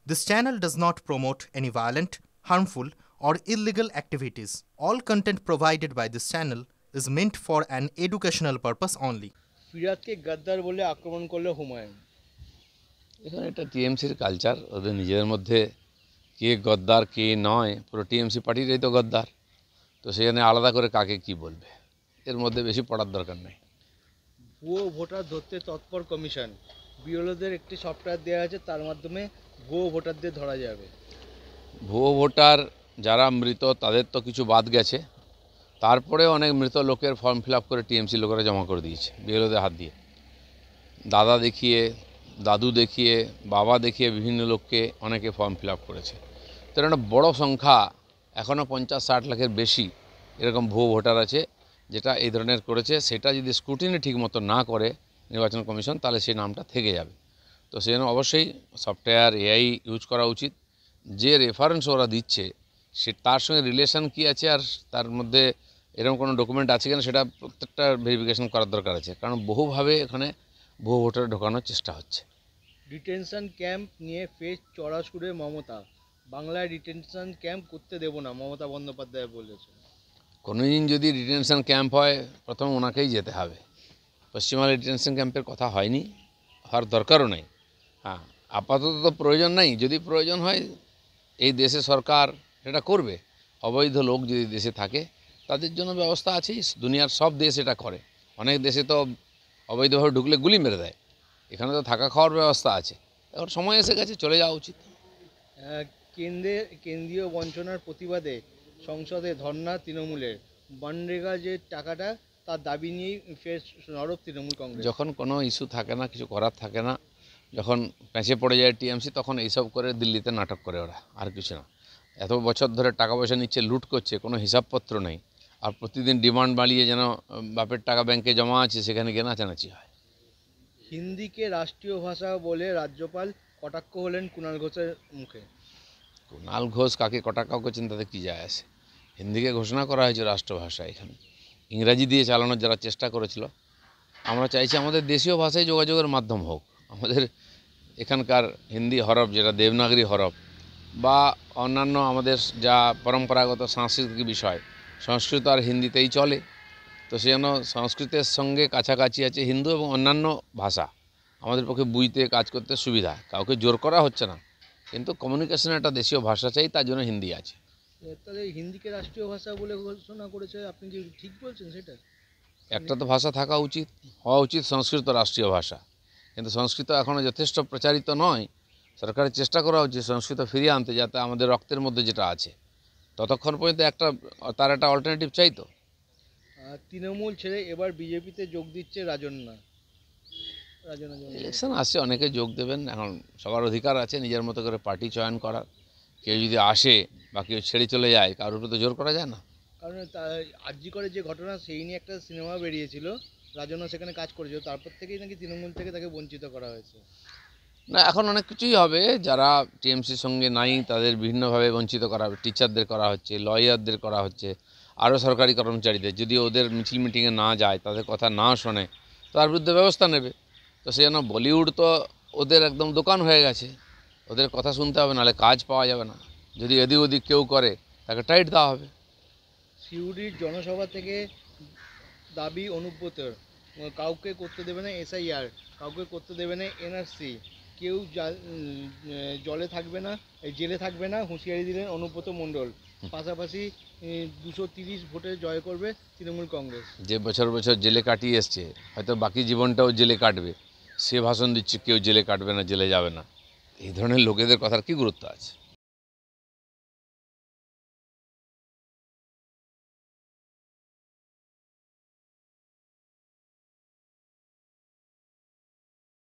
This channel does not promote any violent, harmful, or illegal activities. All content provided by this channel is meant for an educational purpose only. ফিরাদকে গাদ্দার বলে আক্রমণ করল হুমায়ুন। এখানে এটা টিএমসির culture, ওদের নিজেদের মধ্যে কে গদ্দার কে নয়, পুরো টিএমসি পার্টিটাই তো গদ্দার। তো সেখানে আলাদা করে কাকে কি বলবে, এর মধ্যে বেশি পড়ার দরকার নেই। ভুয়ো ভোটার ধরতে তৎপর কমিশন। বিএলওদের একটি সফটওয়্যার দেওয়া আছে, তার মাধ্যমে ভুয়ো ভোটারদের ধরা যাবে। ভুয়ো ভোটার যারা মৃত তাদের তো কিছু বাদ গেছে, তারপরে অনেক মৃত লোকের ফর্ম ফিল আপ করে টিএমসি লোকেরা জমা করে দিয়েছে বিএলওদের হাত দিয়ে। দাদা দেখিয়ে, দাদু দেখিয়ে, বাবা দেখিয়ে বিভিন্ন লোককে অনেকে ফর্ম ফিল আপ করেছে। তো একটা বড়ো সংখ্যা, এখনও 50-60 লাখের বেশি এরকম ভুয়ো ভোটার আছে যেটা এই ধরনের করেছে। সেটা যদি স্ক্রুটিনি ঠিকমতো না করে নির্বাচন কমিশন, তাহলে সেই নামটা থেকে যাবে। তো সেজন্য অবশ্যই সফটওয়্যার এআই ইউজ করা উচিত। যে রেফারেন্স ওরা দিচ্ছে সে তার সঙ্গে রিলেশন কী আছে আর তার মধ্যে এরকম কোনো ডকুমেন্ট আছে কিনা সেটা প্রত্যেকটা ভেরিফিকেশন করার দরকার আছে, কারণ বহুভাবে এখানে ভুয়ো ভোটার ঢোকানোর চেষ্টা হচ্ছে। ডিটেনশন ক্যাম্প নিয়ে ফের চড়া সুরে মমতা। বাংলায় ডিটেনশন ক্যাম্প করতে দেব না, মমতা বন্দ্যোপাধ্যায় বলেছে। কোনো দিন যদি ডিটেনশন ক্যাম্প হয়, প্রথম ওনাকেই যেতে হবে। পশ্চিমবাংলায় ডিটেনশন ক্যাম্পের কথা হয়নি, হওয়ার দরকারও নেই। হ্যাঁ, আপাতত তো প্রয়োজন নেই। যদি প্রয়োজন হয় এই দেশে সরকার এটা করবে। অবৈধ লোক যদি দেশে থাকে তাদের জন্য ব্যবস্থা আছেই, দুনিয়ার সব দেশ এটা করে। অনেক দেশে তো অবৈধভাবে ঢুকলে গুলি মেরে দেয়, এখানে তো থাকা খাওয়ার ব্যবস্থা আছে। এখন সময় এসে গেছে, চলে যাওয়া উচিত। কেন্দ্রীয় বঞ্চনার প্রতিবাদে সংসদে ধর্না তৃণমূলের। মনরেগা যে টাকাটা, তার দাবি নিয়েই ফের সরব তৃণমূল কংগ্রেস। যখন কোনো ইস্যু থাকে না, কিছু করার থাকে না, যখন প্যাঁচে পড়ে যায় টিএমসি, তখন এইসব করে দিল্লিতে নাটক করে ওরা, আর কিছু না। এত বছর ধরে টাকা পয়সা নিচ্ছে, লুট করছে, কোনো হিসাবপত্র নেই, আর প্রতিদিন ডিমান্ড বাড়িয়ে যেন বাপের টাকা ব্যাংকে জমা আছে সেখানে গিয়ে নাচানাচি হয়। হিন্দিকে রাষ্ট্রীয় ভাষা বলে রাজ্যপাল কটাক্ষ হলেন কুণাল ঘোষের মুখে। কুণাল ঘোষ কাকে কটাক্ষ করছেন তাতে কী যায় আসে? হিন্দিকে ঘোষণা করা হয়েছে রাষ্ট্রভাষা। এখানে ইংরাজি দিয়ে চালানোর যারা চেষ্টা করেছিল, আমরা চাইছি আমাদের দেশীয় ভাষায় যোগাযোগের মাধ্যম হোক। আমাদের এখানকার হিন্দি হরফ, যেটা দেবনাগরী হরফ, বা অন্যান্য আমাদের যা পরম্পরাগত সাংস্কৃতিক বিষয়, সংস্কৃত আর হিন্দিতেই চলে। তো সেজন্য সংস্কৃতের সঙ্গে কাছাকাছি আছে হিন্দু এবং অন্যান্য ভাষা, আমাদের পক্ষে বুঝতে কাজ করতে সুবিধা। কাউকে জোর করা হচ্ছে না, কিন্তু কমিউনিকেশনের একটা দেশীয় ভাষা চাই, তার জন্য হিন্দি আছে। তাহলে হিন্দিকে রাষ্ট্রীয় ভাষা বলে ঘোষণা করেছে, আপনি কি ঠিক বলছেন সেটা? একটা তো ভাষা থাকা উচিত, হওয়া উচিত সংস্কৃত রাষ্ট্রীয় ভাষা, কিন্তু সংস্কৃত এখনও যথেষ্ট প্রচারিত নয়। সরকারের চেষ্টা করা উচিত সংস্কৃত ফিরিয়ে আনতে, যাতে আমাদের রক্তের মধ্যে যেটা আছে ততক্ষণ পর্যন্ত তার একটা অল্টারনেটিভ চাই। তো তৃণমূল ছেড়ে এবার বিজেপিতে যোগ দিচ্ছে রাজন্না। ইলেকশন আসছে, অনেকে যোগ দেবেন। এখন সবার অধিকার আছে নিজের মতো করে পার্টি চয়ন করার। কেউ যদি আসে বা কেউ ছেড়ে চলে যায়, কারোর উপর তো জোর করা যায় না। কারণ আরজি করে যে ঘটনা, সেই নিয়ে একটা সিনেমা বেরিয়েছিল, রাজন্না সেখানে কাজ করেছিল, তারপর থেকেই নাকি তৃণমূল থেকে তাকে বঞ্চিত করা হয়েছে। না, এখন অনেক কিছুই হবে। যারা টিএমসির সঙ্গে নাই তাদের বিভিন্নভাবে বঞ্চিত করা হবে। টিচারদের করা হচ্ছে, লয়ারদের করা হচ্ছে, আরও সরকারি কর্মচারীদের। যদি ওদের মিছিল মিটিংয়ে না যায়, তাদের কথা না শোনে, তার বিরুদ্ধে ব্যবস্থা নেবে। তো সেই জন্য বলিউড তো ওদের একদম দোকান হয়ে গেছে, ওদের কথা শুনতে হবে, নাহলে কাজ পাওয়া যাবে না। যদি এদিক ওদিক কেউ করে, তাকে টাইট দেওয়া হবে। সিউড়ির জনসভা থেকে দাবি অনুব্রতর, কাউকে করতে দেবে না এসআইআর, কাউকে করতে দেবে না এনআরসি, কেউ জলে থাকবে না, জেলে থাকবে না, হুঁশিয়ারি দিলেন অনুব্রত মণ্ডল। পাশাপাশি 230 ভোটে জয় করবে তৃণমূল কংগ্রেস। যে বছর বছর জেলে কাটিয়ে এসছে, হয়তো বাকি জীবনটাও জেলে কাটবে, সে ভাষণ দিচ্ছে কেউ জেলে কাটবে না, জেলে যাবে না। এই ধরনের লোকেদের কথার কী গুরুত্ব আছে?